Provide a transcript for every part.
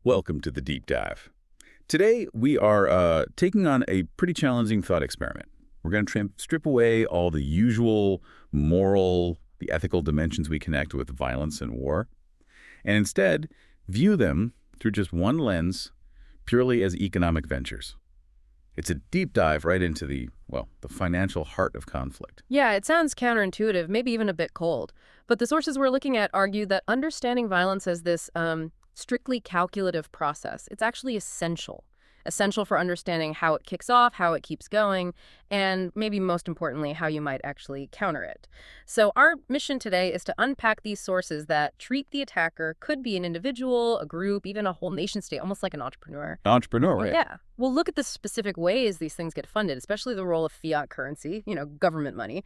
Welcome to the deep dive. Today, we are taking on a pretty challenging thought experiment. We're going to strip away all the usual moral, the ethical dimensions we connect with violence and war, and instead view them through just one lens, purely as economic ventures. It's a deep dive right into the financial heart of conflict. Yeah, it sounds counterintuitive, maybe even a bit cold. But the sources we're looking at argue that understanding violence as this strictly calculative process, it's actually essential. Essential for understanding how it kicks off, how it keeps going, and maybe most importantly, how you might actually counter it. So our mission today is to unpack these sources that treat the attacker, could be an individual, a group, even a whole nation state, almost like an entrepreneur. Entrepreneur, right? Yeah. We'll look at the specific ways these things get funded, especially the role of fiat currency, government money,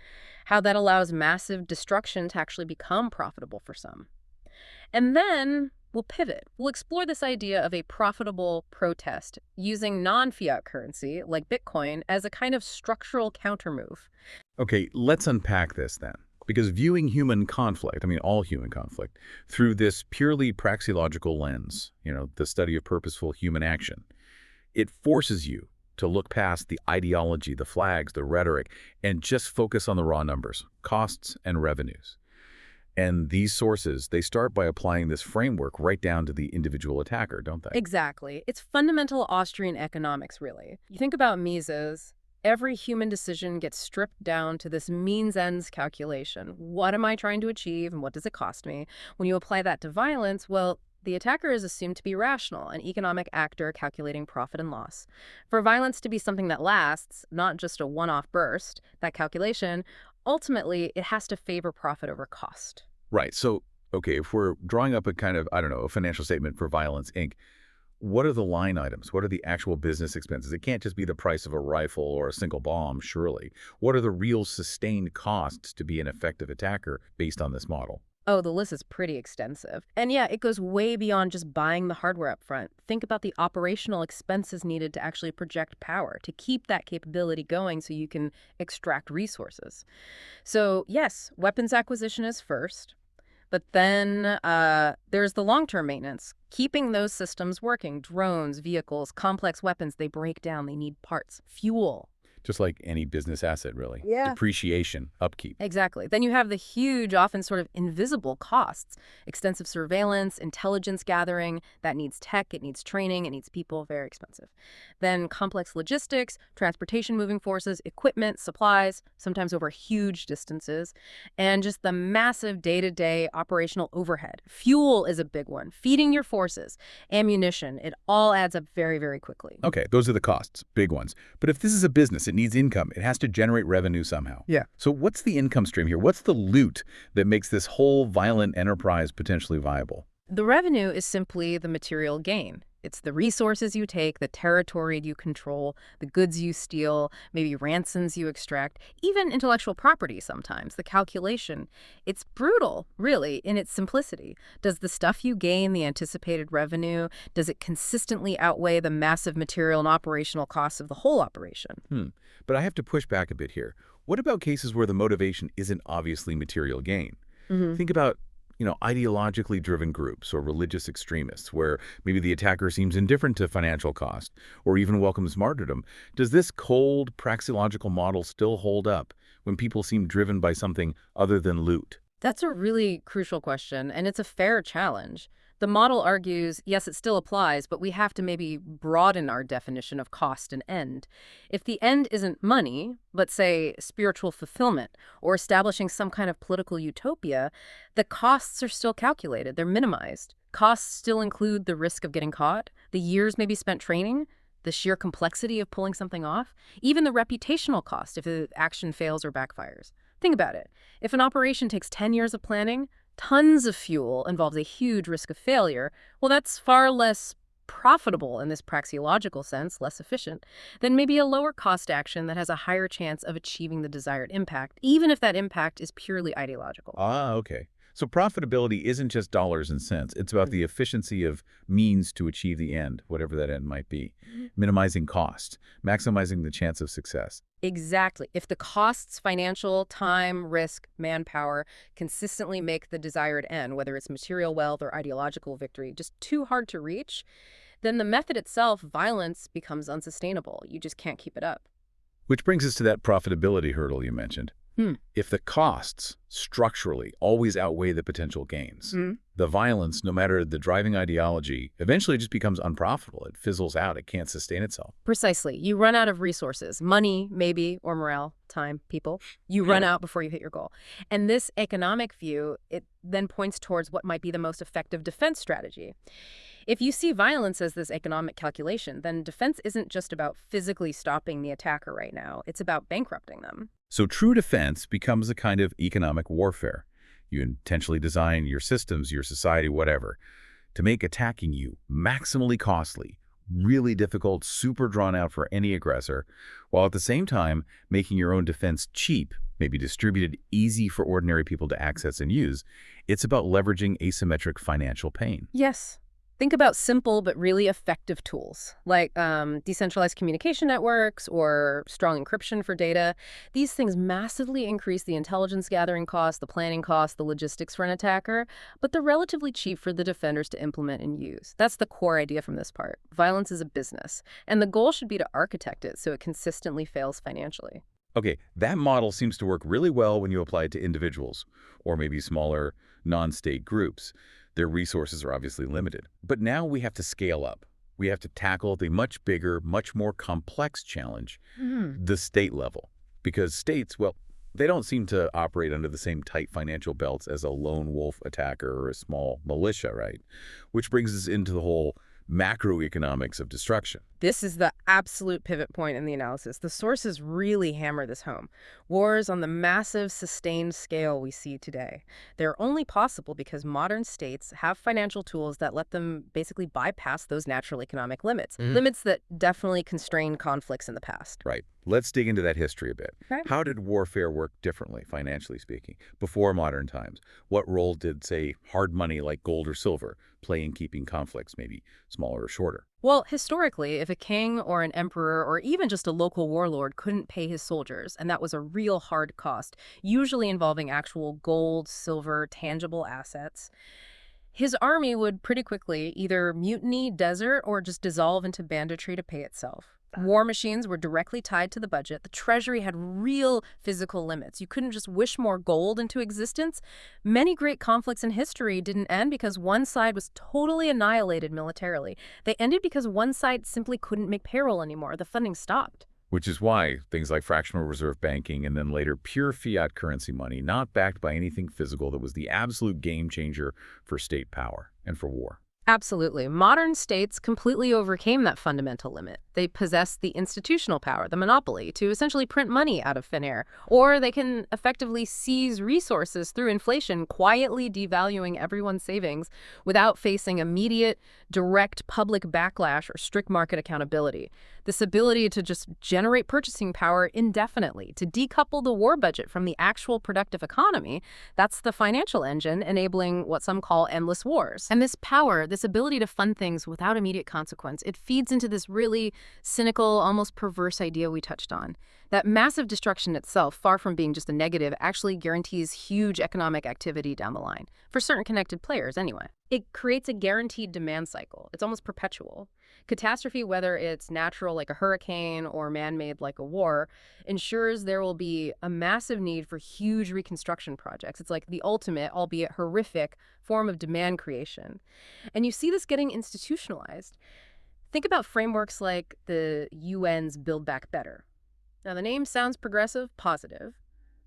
how that allows massive destruction to actually become profitable for some. And then we'll pivot. We'll explore this idea of a profitable protest using non-fiat currency, like Bitcoin, as a kind of structural countermove. Okay, let's unpack this then. Because viewing human conflict, all human conflict, through this purely praxeological lens, the study of purposeful human action, it forces you to look past the ideology, the flags, the rhetoric, and just focus on the raw numbers, costs and revenues. And these sources, they start by applying this framework right down to the individual attacker, don't they? Exactly. It's fundamental Austrian economics, really. You think about Mises, every human decision gets stripped down to this means-ends calculation. What am I trying to achieve and what does it cost me? When you apply that to violence, well, the attacker is assumed to be rational, an economic actor calculating profit and loss. For violence to be something that lasts, not just a one-off burst, that calculation, ultimately, it has to favor profit over cost. Right. So, okay, if we're drawing up a kind of, a financial statement for Violence, Inc., what are the line items? What are the actual business expenses? It can't just be the price of a rifle or a single bomb, surely. What are the real sustained costs to be an effective attacker based on this model? Oh, the list is pretty extensive. And yeah, it goes way beyond just buying the hardware up front. Think about the operational expenses needed to actually project power, to keep that capability going so you can extract resources. So yes, weapons acquisition is first, but then there's the long-term maintenance, keeping those systems working. Drones, vehicles, complex weapons, they break down, they need parts, fuel. Just like any business asset, really. Yeah. Depreciation, upkeep. Exactly. Then you have the huge, often sort of invisible costs. Extensive surveillance, intelligence gathering, that needs tech, it needs training, it needs people, very expensive. Then complex logistics, transportation moving forces, equipment, supplies, sometimes over huge distances, and just the massive day-to-day operational overhead. Fuel is a big one. Feeding your forces, ammunition, it all adds up very, very quickly. Okay, those are the costs, big ones. But if this is a business, it needs income. It has to generate revenue somehow. Yeah. So what's the income stream here? What's the loot that makes this whole violent enterprise potentially viable? The revenue is simply the material gain. It's the resources you take, the territory you control, the goods you steal, maybe ransoms you extract, even intellectual property sometimes, the calculation. It's brutal, really, in its simplicity. Does the stuff you gain, the anticipated revenue, does it consistently outweigh the massive material and operational costs of the whole operation? But I have to push back a bit here. What about cases where the motivation isn't obviously material gain? Think about ideologically driven groups or religious extremists where maybe the attacker seems indifferent to financial cost or even welcomes martyrdom. Does this cold praxeological model still hold up when people seem driven by something other than loot? That's a really crucial question, and it's a fair challenge. The model argues, yes, it still applies, but we have to maybe broaden our definition of cost and end. If the end isn't money, but say spiritual fulfillment or establishing some kind of political utopia, the costs are still calculated. They're minimized. Costs still include the risk of getting caught, the years maybe spent training, the sheer complexity of pulling something off, even the reputational cost if the action fails or backfires. Think about it. If an operation takes 10 years of planning, tons of fuel, involves a huge risk of failure, well, that's far less profitable in this praxeological sense, less efficient, than maybe a lower cost action that has a higher chance of achieving the desired impact, even if that impact is purely ideological. Ah, okay. So profitability isn't just dollars and cents. It's about the efficiency of means to achieve the end, whatever that end might be. Minimizing cost, maximizing the chance of success. Exactly. If the costs, financial, time, risk, manpower, consistently make the desired end, whether it's material wealth or ideological victory, just too hard to reach, then the method itself, violence, becomes unsustainable. You just can't keep it up. Which brings us to that profitability hurdle you mentioned. Hmm. If the costs structurally always outweigh the potential gains, the violence, no matter the driving ideology, eventually just becomes unprofitable. It fizzles out. It can't sustain itself. Precisely. You run out of resources, money, maybe, or morale, time, people. You run out before you hit your goal. And this economic view, it then points towards what might be the most effective defense strategy. If you see violence as this economic calculation, then defense isn't just about physically stopping the attacker right now. It's about bankrupting them. So true defense becomes a kind of economic warfare. You intentionally design your systems, your society, whatever, to make attacking you maximally costly, really difficult, super drawn out for any aggressor, while at the same time making your own defense cheap, maybe distributed, easy for ordinary people to access and use. It's about leveraging asymmetric financial pain. Yes. Think about simple but really effective tools like decentralized communication networks or strong encryption for data. These things massively increase the intelligence gathering cost, the planning cost, the logistics for an attacker, but they're relatively cheap for the defenders to implement and use. That's the core idea from this part. Violence is a business, and the goal should be to architect it so it consistently fails financially. Okay, that model seems to work really well when you apply it to individuals, or maybe smaller non-state groups. Their resources are obviously limited. But now we have to scale up. We have to tackle the much bigger, much more complex challenge, the state level. Because states, well, they don't seem to operate under the same tight financial belts as a lone wolf attacker or a small militia, right? Which brings us into the whole macroeconomics of destruction. This is the absolute pivot point in the analysis. The sources really hammer this home. Wars on the massive, sustained scale we see today. They're only possible because modern states have financial tools that let them basically bypass those natural economic limits. Limits that definitely constrain conflicts in the past. Right. Let's dig into that history a bit. Okay. How did warfare work differently, financially speaking, before modern times? What role did, say, hard money like gold or silver play in keeping conflicts maybe smaller or shorter? Well, historically, if a king or an emperor or even just a local warlord couldn't pay his soldiers, and that was a real hard cost, usually involving actual gold, silver, tangible assets, his army would pretty quickly either mutiny, desert, or just dissolve into banditry to pay itself. War machines were directly tied to the budget. The treasury had real physical limits. You couldn't just wish more gold into existence. Many great conflicts in history didn't end because one side was totally annihilated militarily. They ended because one side simply couldn't make payroll anymore. The funding stopped. Which is why things like fractional reserve banking and then later pure fiat currency money, not backed by anything physical, that was the absolute game changer for state power and for war. Absolutely. Modern states completely overcame that fundamental limit. They possess the institutional power, the monopoly, to essentially print money out of thin air. Or they can effectively seize resources through inflation, quietly devaluing everyone's savings without facing immediate, direct public backlash or strict market accountability. This ability to just generate purchasing power indefinitely, to decouple the war budget from the actual productive economy, that's the financial engine enabling what some call endless wars. And this power, this ability to fund things without immediate consequence, it feeds into this really cynical, almost perverse idea we touched on. That massive destruction itself, far from being just a negative, actually guarantees huge economic activity down the line, for certain connected players anyway. It creates a guaranteed demand cycle. It's almost perpetual. Catastrophe, whether it's natural like a hurricane or man-made like a war, ensures there will be a massive need for huge reconstruction projects. It's like the ultimate, albeit horrific, form of demand creation. And you see this getting institutionalized. Think about frameworks like the UN's Build Back Better. Now, the name sounds progressive, positive,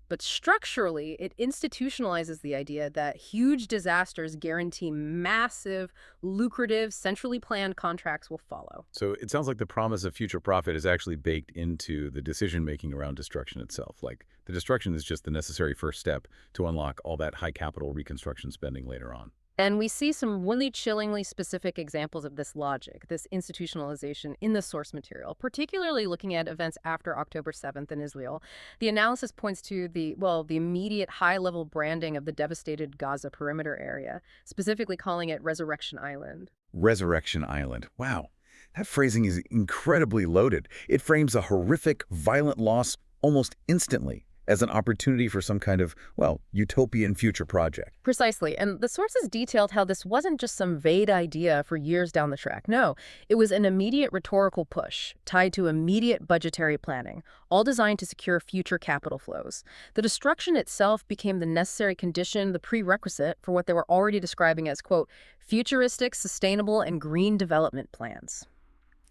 but structurally, it institutionalizes the idea that huge disasters guarantee massive, lucrative, centrally planned contracts will follow. So it sounds like the promise of future profit is actually baked into the decision-making around destruction itself. Like the destruction is just the necessary first step to unlock all that high capital reconstruction spending later on. And we see some really chillingly specific examples of this logic, this institutionalization in the source material, particularly looking at events after October 7th in Israel. The analysis points to the immediate high-level branding of the devastated Gaza perimeter area, specifically calling it Resurrection Island. Resurrection Island. Wow. That phrasing is incredibly loaded. It frames a horrific, violent loss almost instantly as an opportunity for some kind of, well, utopian future project. Precisely. And the sources detailed how this wasn't just some vague idea for years down the track. No, it was an immediate rhetorical push tied to immediate budgetary planning, all designed to secure future capital flows. The destruction itself became the necessary condition, the prerequisite for what they were already describing as, quote, futuristic, sustainable, and green development plans.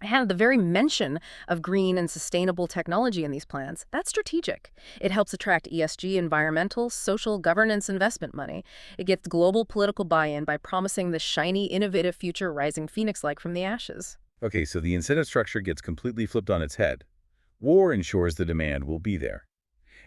And the very mention of green and sustainable technology in these plans, that's strategic. It helps attract ESG, environmental, social governance investment money. It gets global political buy-in by promising the shiny, innovative future rising phoenix-like from the ashes. Okay, so the incentive structure gets completely flipped on its head. War ensures the demand will be there.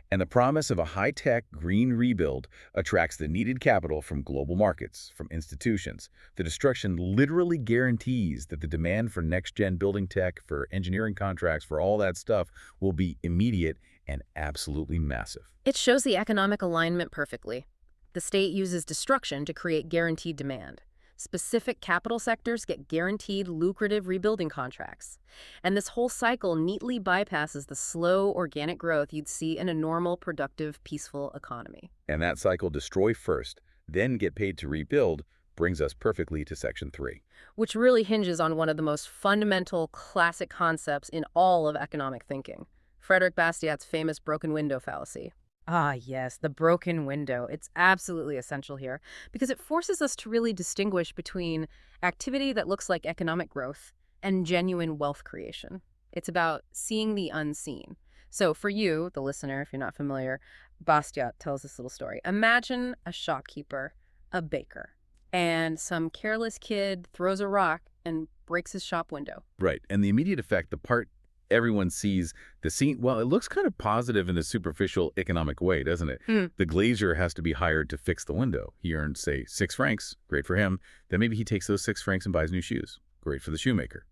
And the promise of a high-tech green rebuild attracts the needed capital from global markets, from institutions. The destruction literally guarantees that the demand for next-gen building tech, for engineering contracts, for all that stuff will be immediate and absolutely massive. It shows the economic alignment perfectly. The state uses destruction to create guaranteed demand. Specific capital sectors get guaranteed lucrative rebuilding contracts. And this whole cycle neatly bypasses the slow organic growth you'd see in a normal, productive, peaceful economy. And that cycle, destroy first, then get paid to rebuild, brings us perfectly to Section 3. Which really hinges on one of the most fundamental classic concepts in all of economic thinking, Frederick Bastiat's famous broken window fallacy. Ah, yes, the broken window. It's absolutely essential here because it forces us to really distinguish between activity that looks like economic growth and genuine wealth creation. It's about seeing the unseen. So for you, the listener, if you're not familiar, Bastiat tells this little story. Imagine a shopkeeper, a baker, and some careless kid throws a rock and breaks his shop window. Right, and the immediate effect, the part everyone sees, the scene, well, it looks kind of positive in a superficial economic way, doesn't it? The glazier has to be hired to fix the window. He earns, say, 6 francs. Great for him. Then maybe he takes those 6 francs and buys new shoes. Great for the shoemaker.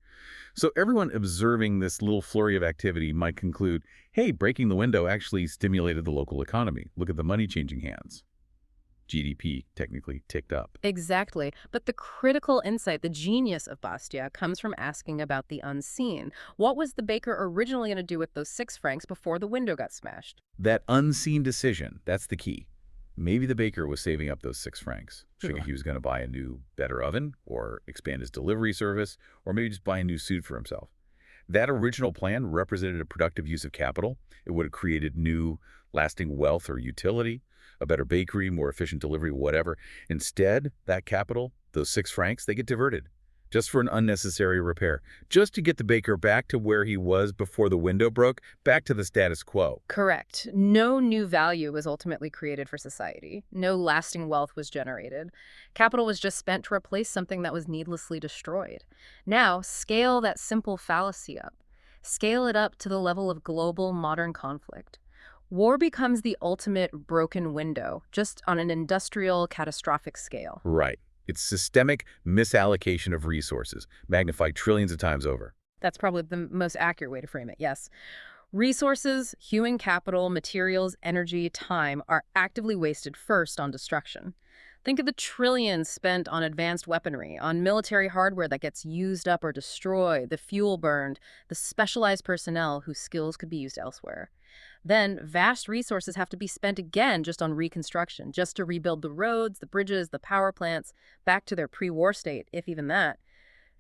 So everyone observing this little flurry of activity might conclude, hey, breaking the window actually stimulated the local economy. Look at the money changing hands. GDP technically ticked up. Exactly. But the critical insight, the genius of Bastia, comes from asking about the unseen. What was the baker originally going to do with those 6 francs before the window got smashed? That unseen decision, that's the key. Maybe the baker was saving up those 6 francs. Sure. He was going to buy a new, better oven, or expand his delivery service, or maybe just buy a new suit for himself. That original plan represented a productive use of capital. It would have created new, lasting wealth or utility, a better bakery, more efficient delivery, whatever. Instead, that capital, those 6 francs, they get diverted just for an unnecessary repair, just to get the baker back to where he was before the window broke, back to the status quo. Correct. No new value was ultimately created for society. No lasting wealth was generated. Capital was just spent to replace something that was needlessly destroyed. Now, scale that simple fallacy up. Scale it up to the level of global modern conflict. War becomes the ultimate broken window, just on an industrial, catastrophic scale. Right. It's systemic misallocation of resources, magnified trillions of times over. That's probably the most accurate way to frame it, yes. Resources, human capital, materials, energy, time are actively wasted first on destruction. Think of the trillions spent on advanced weaponry, on military hardware that gets used up or destroyed, the fuel burned, the specialized personnel whose skills could be used elsewhere. Then vast resources have to be spent again just on reconstruction, just to rebuild the roads, the bridges, the power plants, back to their pre-war state, if even that.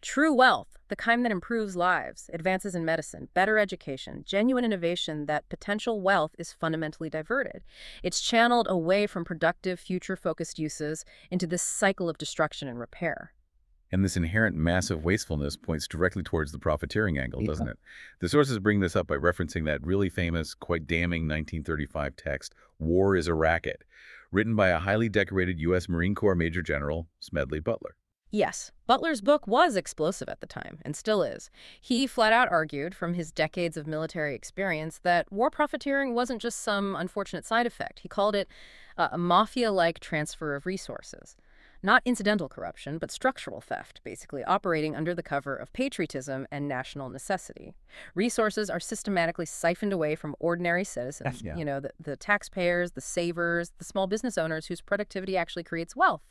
True wealth, the kind that improves lives, advances in medicine, better education, genuine innovation, that potential wealth is fundamentally diverted. It's channeled away from productive, future-focused uses into this cycle of destruction and repair. And this inherent massive wastefulness points directly towards the profiteering angle, doesn't it? The sources bring this up by referencing that really famous, quite damning 1935 text, War is a Racket, written by a highly decorated U.S. Marine Corps Major General, Smedley Butler. Yes, Butler's book was explosive at the time, and still is. He flat out argued, from his decades of military experience, that war profiteering wasn't just some unfortunate side effect. He called it a mafia-like transfer of resources. Not incidental corruption, but structural theft, basically operating under the cover of patriotism and national necessity. Resources are systematically siphoned away from ordinary citizens, Yeah. the taxpayers, the savers, the small business owners whose productivity actually creates wealth.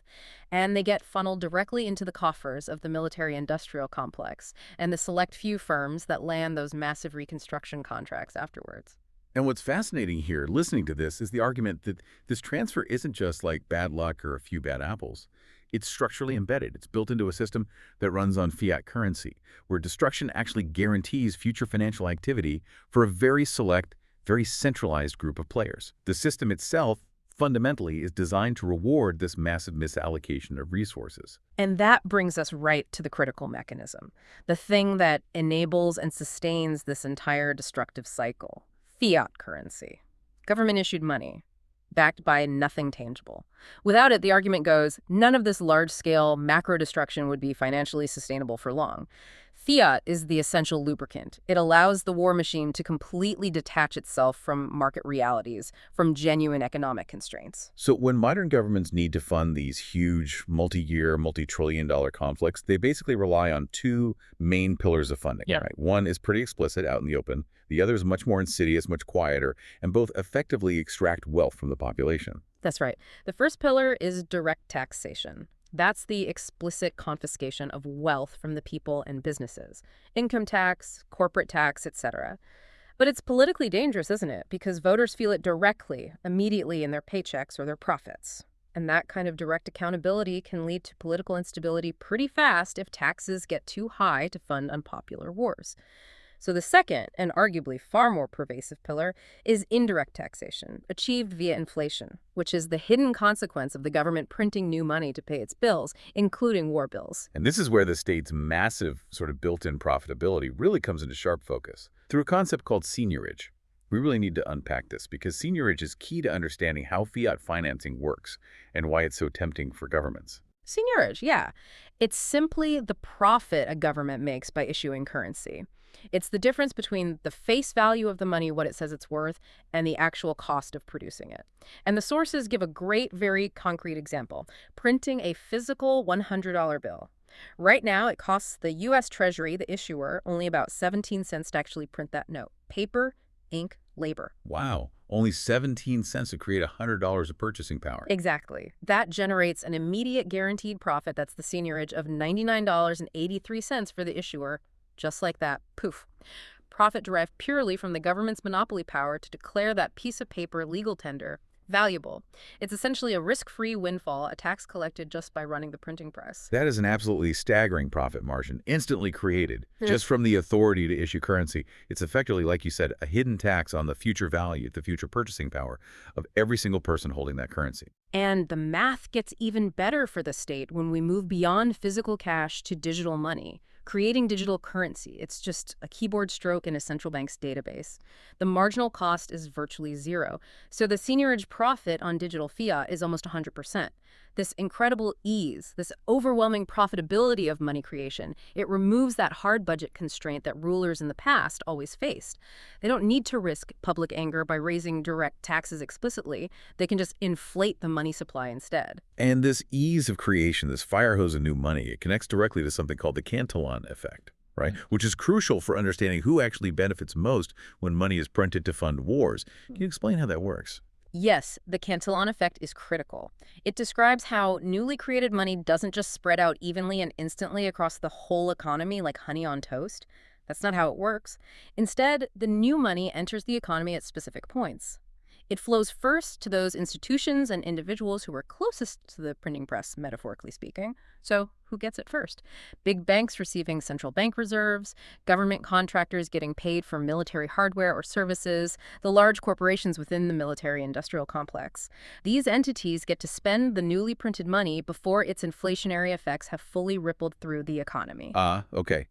And they get funneled directly into the coffers of the military-industrial complex and the select few firms that land those massive reconstruction contracts afterwards. And what's fascinating here, listening to this, is the argument that this transfer isn't just like bad luck or a few bad apples. It's structurally embedded. It's built into a system that runs on fiat currency, where destruction actually guarantees future financial activity for a very select, very centralized group of players. The system itself, fundamentally, is designed to reward this massive misallocation of resources. And that brings us right to the critical mechanism, the thing that enables and sustains this entire destructive cycle. Fiat currency, government-issued money, backed by nothing tangible. Without it, the argument goes, none of this large-scale macro destruction would be financially sustainable for long. Fiat is the essential lubricant. It allows the war machine to completely detach itself from market realities, from genuine economic constraints. So when modern governments need to fund these huge, multi-year, multi-trillion-dollar conflicts, they basically rely on two main pillars of funding. Yeah. Right? One is pretty explicit, out in the open. The other is much more insidious, much quieter, and both effectively extract wealth from the population. That's right. The first pillar is direct taxation. That's the explicit confiscation of wealth from the people and businesses. Income tax, corporate tax, etc. But it's politically dangerous, isn't it? Because voters feel it directly, immediately in their paychecks or their profits. And that kind of direct accountability can lead to political instability pretty fast if taxes get too high to fund unpopular wars. So the second, and arguably far more pervasive pillar, is indirect taxation, achieved via inflation, which is the hidden consequence of the government printing new money to pay its bills, including war bills. And this is where the state's massive sort of built-in profitability really comes into sharp focus. Through a concept called seigniorage. We really need to unpack this because seigniorage is key to understanding how fiat financing works and why it's so tempting for governments. Seigniorage, yeah. It's simply the profit a government makes by issuing currency. It's the difference between the face value of the money, what it says it's worth, and the actual cost of producing it. And the sources give a great, very concrete example, printing a physical $100 bill. Right now, it costs the U.S. Treasury, the issuer, only about 17 cents to actually print that note. Paper, ink, labor. Wow, only 17 cents to create $100 of purchasing power. Exactly. That generates an immediate guaranteed profit, that's the seigniorage, of $99.83 for the issuer. Just like that, poof. Profit derived purely from the government's monopoly power to declare that piece of paper legal tender valuable. It's essentially a risk-free windfall, a tax collected just by running the printing press. That is an absolutely staggering profit margin, instantly created, just from the authority to issue currency. It's effectively, like you said, a hidden tax on the future value, the future purchasing power of every single person holding that currency. And the math gets even better for the state when we move beyond physical cash to digital money. Creating digital currency, it's just a keyboard stroke in a central bank's database. The marginal cost is virtually zero, so the seigniorage profit on digital fiat is almost 100%. This incredible ease, this overwhelming profitability of money creation, it removes that hard budget constraint that rulers in the past always faced. They don't need to risk public anger by raising direct taxes explicitly. They can just inflate the money supply instead. And this ease of creation, this fire hose of new money, it connects directly to something called the Cantillon effect, right? Which is crucial for understanding who actually benefits most when money is printed to fund wars. Can you explain how that works? Yes, the Cantillon effect is critical. It describes how newly created money doesn't just spread out evenly and instantly across the whole economy like honey on toast. That's not how it works. Instead, the new money enters the economy at specific points. It flows first to those institutions and individuals who are closest to the printing press, metaphorically speaking. So who gets it first? Big banks receiving central bank reserves, government contractors getting paid for military hardware or services, the large corporations within the military-industrial complex. These entities get to spend the newly printed money before its inflationary effects have fully rippled through the economy. Okay.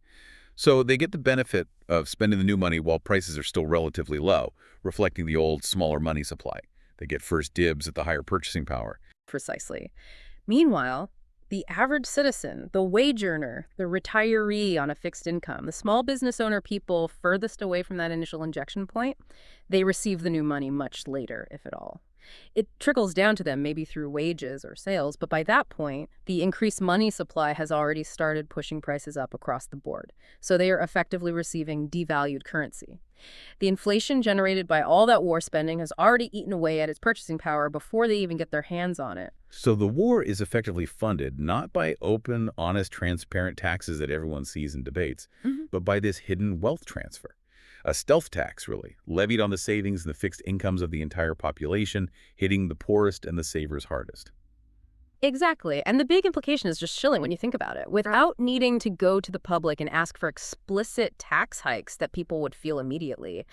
So they get the benefit of spending the new money while prices are still relatively low, reflecting the old, smaller money supply. They get first dibs at the higher purchasing power. Precisely. Meanwhile, the average citizen, the wage earner, the retiree on a fixed income, the small business owner, people furthest away from that initial injection point, they receive the new money much later, if at all. It trickles down to them maybe through wages or sales, but by that point, the increased money supply has already started pushing prices up across the board. So they are effectively receiving devalued currency. The inflation generated by all that war spending has already eaten away at its purchasing power before they even get their hands on it. So the war is effectively funded not by open, honest, transparent taxes that everyone sees and debates, Mhm. but by this hidden wealth transfer. A stealth tax, really, levied on the savings and the fixed incomes of the entire population, hitting the poorest and the savers hardest. Exactly. And the big implication is just chilling when you think about it. Without needing to go to the public and ask for explicit tax hikes that people would feel immediately,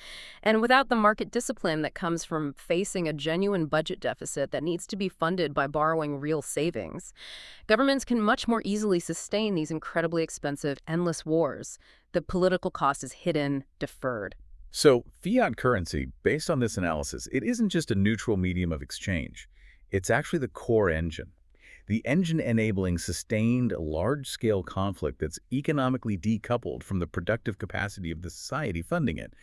and without the market discipline that comes from facing a genuine budget deficit that needs to be funded by borrowing real savings, governments can much more easily sustain these incredibly expensive, endless wars. The political cost is hidden, deferred. So fiat currency, based on this analysis, it isn't just a neutral medium of exchange. It's actually the core engine. The engine enabling sustained, large-scale conflict that's economically decoupled from the productive capacity of the society funding it.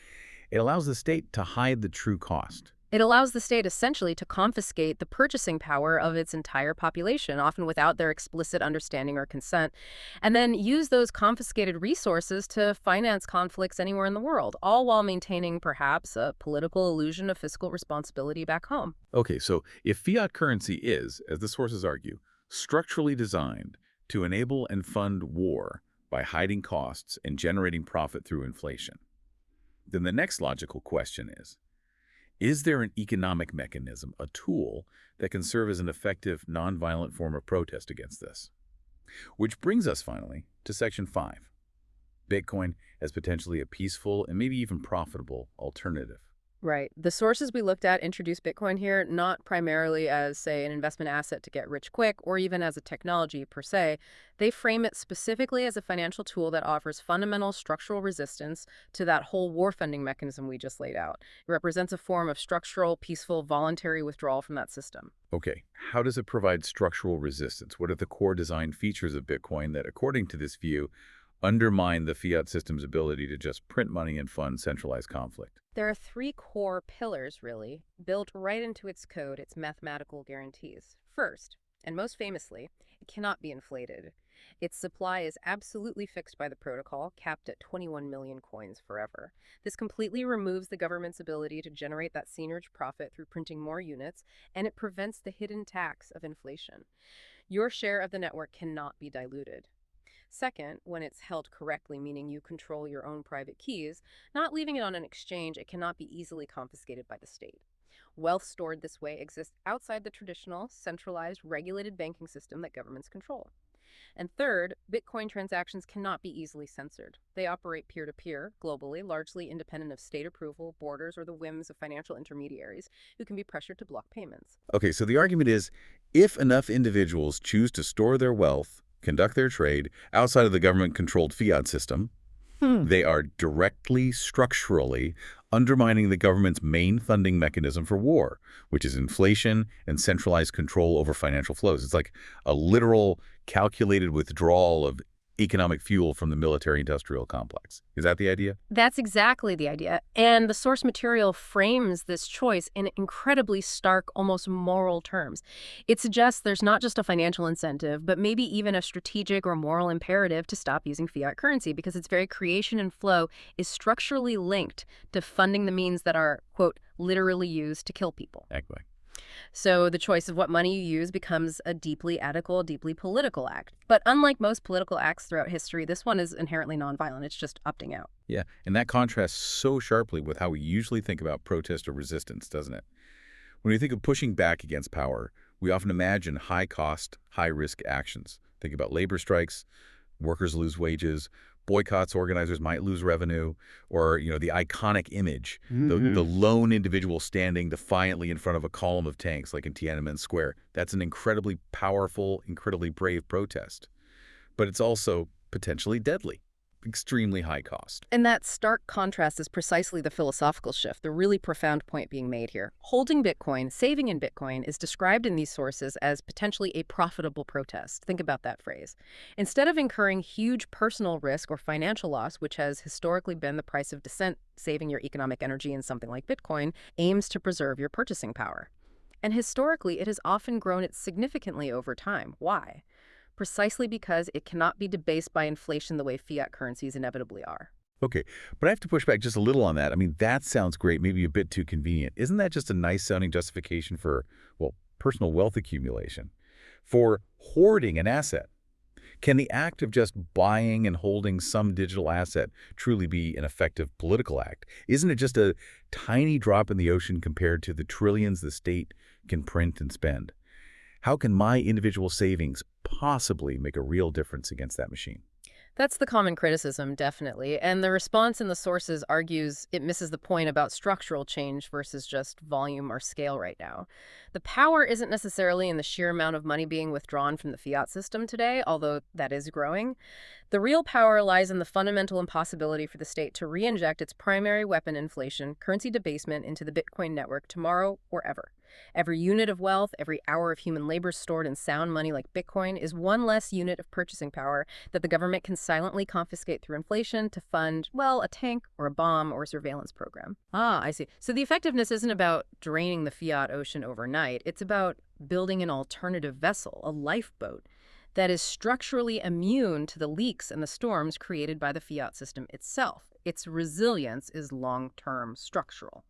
It allows the state to hide the true cost. It allows the state essentially to confiscate the purchasing power of its entire population, often without their explicit understanding or consent, and then use those confiscated resources to finance conflicts anywhere in the world, all while maintaining perhaps a political illusion of fiscal responsibility back home. Okay, so if fiat currency is, as the sources argue, structurally designed to enable and fund war by hiding costs and generating profit through inflation, then the next logical question is there an economic mechanism, a tool, that can serve as an effective, nonviolent form of protest against this? Which brings us finally to Section 5, Bitcoin as potentially a peaceful and maybe even profitable alternative. Right. The sources we looked at introduce Bitcoin here not primarily as, say, an investment asset to get rich quick or even as a technology per se. They frame it specifically as a financial tool that offers fundamental structural resistance to that whole war funding mechanism we just laid out. It represents a form of structural, peaceful, voluntary withdrawal from that system. Okay, how does it provide structural resistance? What are the core design features of Bitcoin that, according to this view, undermine the fiat system's ability to just print money and fund centralized conflict? There are three core pillars, really, built right into its code, its mathematical guarantees. First, and most famously, it cannot be inflated. Its supply is absolutely fixed by the protocol, capped at 21 million coins forever. This completely removes the government's ability to generate that seigniorage profit through printing more units, and it prevents the hidden tax of inflation. Your share of the network cannot be diluted. Second, when it's held correctly, meaning you control your own private keys, not leaving it on an exchange, it cannot be easily confiscated by the state. Wealth stored this way exists outside the traditional, centralized, regulated banking system that governments control. And third, Bitcoin transactions cannot be easily censored. They operate peer-to-peer, globally, largely independent of state approval, borders, or the whims of financial intermediaries who can be pressured to block payments. Okay, so the argument is if enough individuals choose to store their wealth, conduct their trade outside of the government-controlled fiat system, they are directly, structurally undermining the government's main funding mechanism for war, which is inflation and centralized control over financial flows. It's like a literal, calculated withdrawal of economic fuel from the military-industrial complex. Is that the idea? That's exactly the idea. And the source material frames this choice in incredibly stark, almost moral terms. It suggests there's not just a financial incentive, but maybe even a strategic or moral imperative to stop using fiat currency because its very creation and flow is structurally linked to funding the means that are, quote, literally used to kill people. Exactly. So the choice of what money you use becomes a deeply ethical, deeply political act. But unlike most political acts throughout history, this one is inherently nonviolent. It's just opting out. Yeah, and that contrasts so sharply with how we usually think about protest or resistance, doesn't it? When we think of pushing back against power, we often imagine high-cost, high-risk actions. Think about labor strikes, workers lose wages, boycotts, organizers might lose revenue, or, the iconic image, the lone individual standing defiantly in front of a column of tanks like in Tiananmen Square. That's an incredibly powerful, incredibly brave protest. But it's also potentially deadly, extremely high cost. And that stark contrast is precisely the philosophical shift, the really profound point being made here. Holding Bitcoin, saving in Bitcoin, is described in these sources as potentially a profitable protest. Think about that phrase. Instead of incurring huge personal risk or financial loss, which has historically been the price of dissent, saving your economic energy in something like Bitcoin aims to preserve your purchasing power. And historically, it has often grown it significantly over time. Why? Precisely because it cannot be debased by inflation the way fiat currencies inevitably are. Okay, but I have to push back just a little on that. I mean, that sounds great, maybe a bit too convenient. Isn't that just a nice sounding justification for, well, personal wealth accumulation? For hoarding an asset? Can the act of just buying and holding some digital asset truly be an effective political act? Isn't it just a tiny drop in the ocean compared to the trillions the state can print and spend? How can my individual savings possibly make a real difference against that machine? That's the common criticism, definitely. And the response in the sources argues it misses the point about structural change versus just volume or scale right now. The power isn't necessarily in the sheer amount of money being withdrawn from the fiat system today, although that is growing. The real power lies in the fundamental impossibility for the state to re-inject its primary weapon, inflation, currency debasement, into the Bitcoin network tomorrow or ever. Every unit of wealth, every hour of human labor stored in sound money like Bitcoin is one less unit of purchasing power that the government can silently confiscate through inflation to fund, well, a tank or a bomb or a surveillance program. Ah, I see. So the effectiveness isn't about draining the fiat ocean overnight. It's about building an alternative vessel, a lifeboat, that is structurally immune to the leaks and the storms created by the fiat system itself. Its resilience is long-term structural.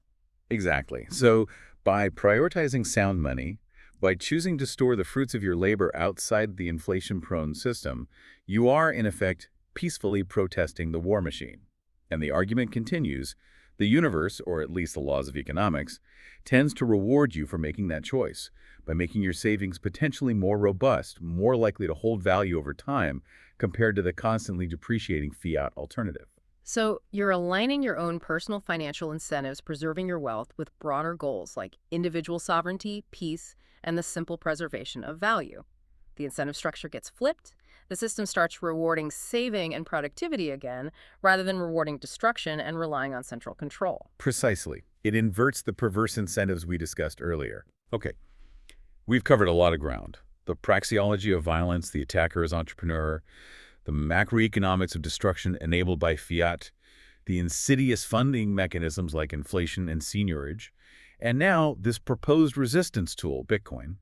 Exactly. So by prioritizing sound money, by choosing to store the fruits of your labor outside the inflation-prone system, you are, in effect, peacefully protesting the war machine. And the argument continues, the universe, or at least the laws of economics, tends to reward you for making that choice, by making your savings potentially more robust, more likely to hold value over time, compared to the constantly depreciating fiat alternative. So you're aligning your own personal financial incentives, preserving your wealth, with broader goals like individual sovereignty, peace, and the simple preservation of value. The incentive structure gets flipped. The system starts rewarding saving and productivity again, rather than rewarding destruction and relying on central control. Precisely. It inverts the perverse incentives we discussed earlier. Okay, we've covered a lot of ground. The praxeology of violence, the attacker as entrepreneur, the macroeconomics of destruction enabled by fiat, the insidious funding mechanisms like inflation and seigniorage, and now this proposed resistance tool, Bitcoin.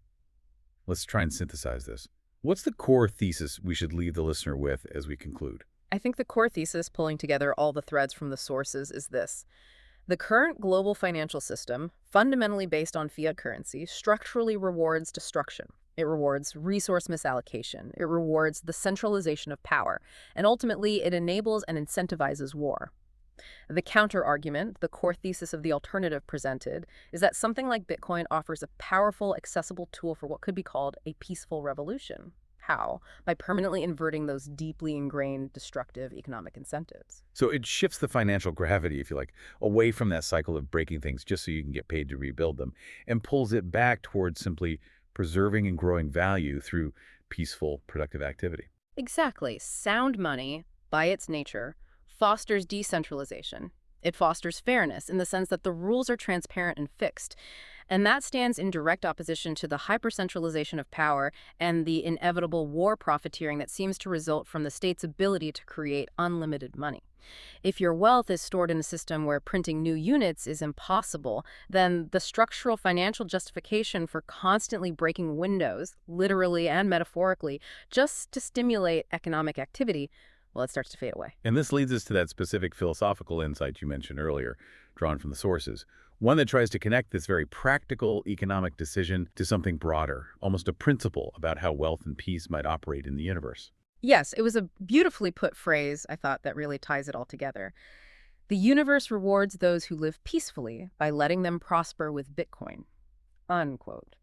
Let's try and synthesize this. What's the core thesis we should leave the listener with as we conclude? I think the core thesis, pulling together all the threads from the sources, is this. The current global financial system, fundamentally based on fiat currency, structurally rewards destruction. It rewards resource misallocation. It rewards the centralization of power. And ultimately, it enables and incentivizes war. The counter-argument, the core thesis of the alternative presented, is that something like Bitcoin offers a powerful, accessible tool for what could be called a peaceful revolution. How? By permanently inverting those deeply ingrained destructive economic incentives. So it shifts the financial gravity, if you like, away from that cycle of breaking things just so you can get paid to rebuild them, and pulls it back towards simply preserving and growing value through peaceful, productive activity. Exactly. Sound money, by its nature, fosters decentralization. It fosters fairness in the sense that the rules are transparent and fixed. And that stands in direct opposition to the hypercentralization of power and the inevitable war profiteering that seems to result from the state's ability to create unlimited money. If your wealth is stored in a system where printing new units is impossible, then the structural financial justification for constantly breaking windows, literally and metaphorically, just to stimulate economic activity, well, it starts to fade away. And this leads us to that specific philosophical insight you mentioned earlier, drawn from the sources. One that tries to connect this very practical economic decision to something broader, almost a principle about how wealth and peace might operate in the universe. Yes, it was a beautifully put phrase, I thought, that really ties it all together. The universe rewards those who live peacefully by letting them prosper with Bitcoin. Unquote.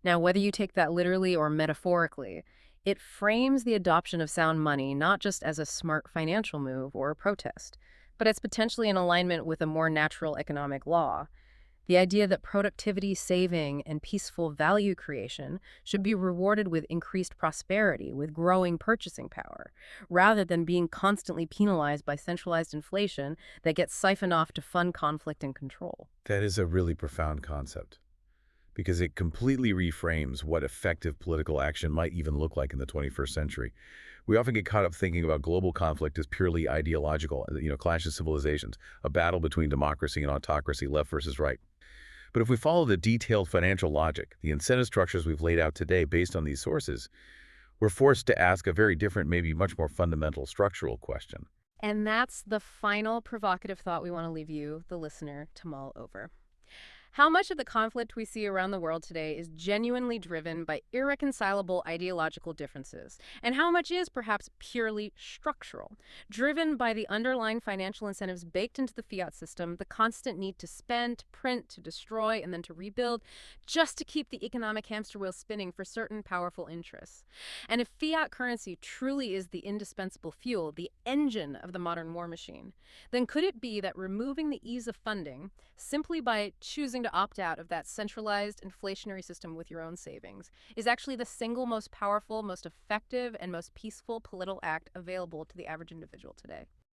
Now, whether you take that literally or metaphorically, it frames the adoption of sound money not just as a smart financial move or a protest, but as potentially in alignment with a more natural economic law. The idea that productivity, saving, and peaceful value creation should be rewarded with increased prosperity, with growing purchasing power, rather than being constantly penalized by centralized inflation that gets siphoned off to fund conflict and control. That is a really profound concept, because it completely reframes what effective political action might even look like in the 21st century. We often get caught up thinking about global conflict as purely ideological, clash of civilizations, a battle between democracy and autocracy, left versus right. But if we follow the detailed financial logic, the incentive structures we've laid out today based on these sources, we're forced to ask a very different, maybe much more fundamental structural question. And that's the final provocative thought we want to leave you, the listener, to mull over. How much of the conflict we see around the world today is genuinely driven by irreconcilable ideological differences? And how much is perhaps purely structural, driven by the underlying financial incentives baked into the fiat system, the constant need to spend, to print, to destroy, and then to rebuild, just to keep the economic hamster wheel spinning for certain powerful interests? And if fiat currency truly is the indispensable fuel, the engine of the modern war machine, then could it be that removing the ease of funding, simply by choosing to opt out of that centralized inflationary system with your own savings, is actually the single most powerful, most effective, and most peaceful political act available to the average individual today?